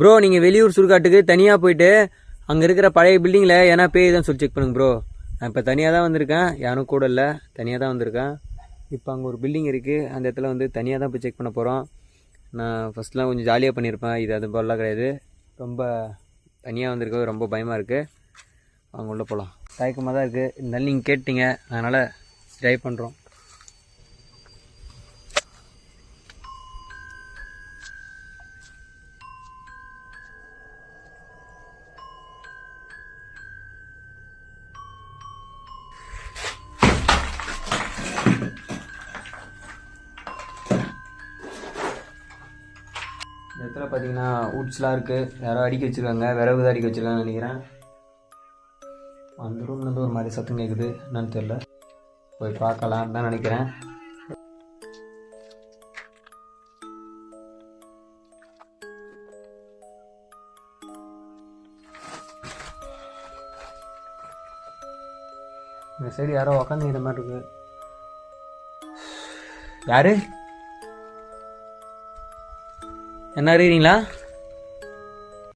Bro நீங்கள் வெளியூர் சுடுகாட்டுக்கு தனியாக போயிட்டு அங்கே இருக்கிற பழைய பில்டிங்கில் ஏன்னா பேய் தான் சொல்லி செக் பண்ணுங்க ப்ரோ. நான் இப்போ தனியாக தான் வந்திருக்கேன், யாரும் கூட இல்லை, தனியாக தான் வந்திருக்கேன். இப்போ அங்கே ஒரு பில்டிங் இருக்குது, அந்த இடத்துல வந்து தனியாக தான் போய் செக் பண்ண போகிறோம். நான் ஃபஸ்ட்லாம் கொஞ்சம் ஜாலியாக பண்ணியிருப்பேன், இது அது போலலாம் கிடையாது. ரொம்ப தனியாக வந்திருக்கிறது ரொம்ப பயமாக இருக்குது. அவங்க உள்ளே போகலாம். தயக்கமாக தான் இருக்குது, இருந்தாலும் நீங்கள் கேட்டீங்க, அதனால் ட்ரை பண்ணுறோம். இந்த இடத்துல பார்த்தீங்கன்னா உட்ஸ்லாம் இருக்குது, யாரோ அடிக்க வச்சுருக்காங்க, விறகு தான் அடிக்க வச்சுருக்காங்கன்னு நினைக்கிறேன். அந்த ரூம்லேருந்து ஒரு மாதிரி சத்தம் கேட்குது, என்னன்னு தெரில, போய் பார்க்கலாம் தான் நினைக்கிறேன். இந்த சைடு யாரோ உக்காந்துக்கிற மாதிரி இருக்கு. யாரு என்ன அறிகிறீங்களா?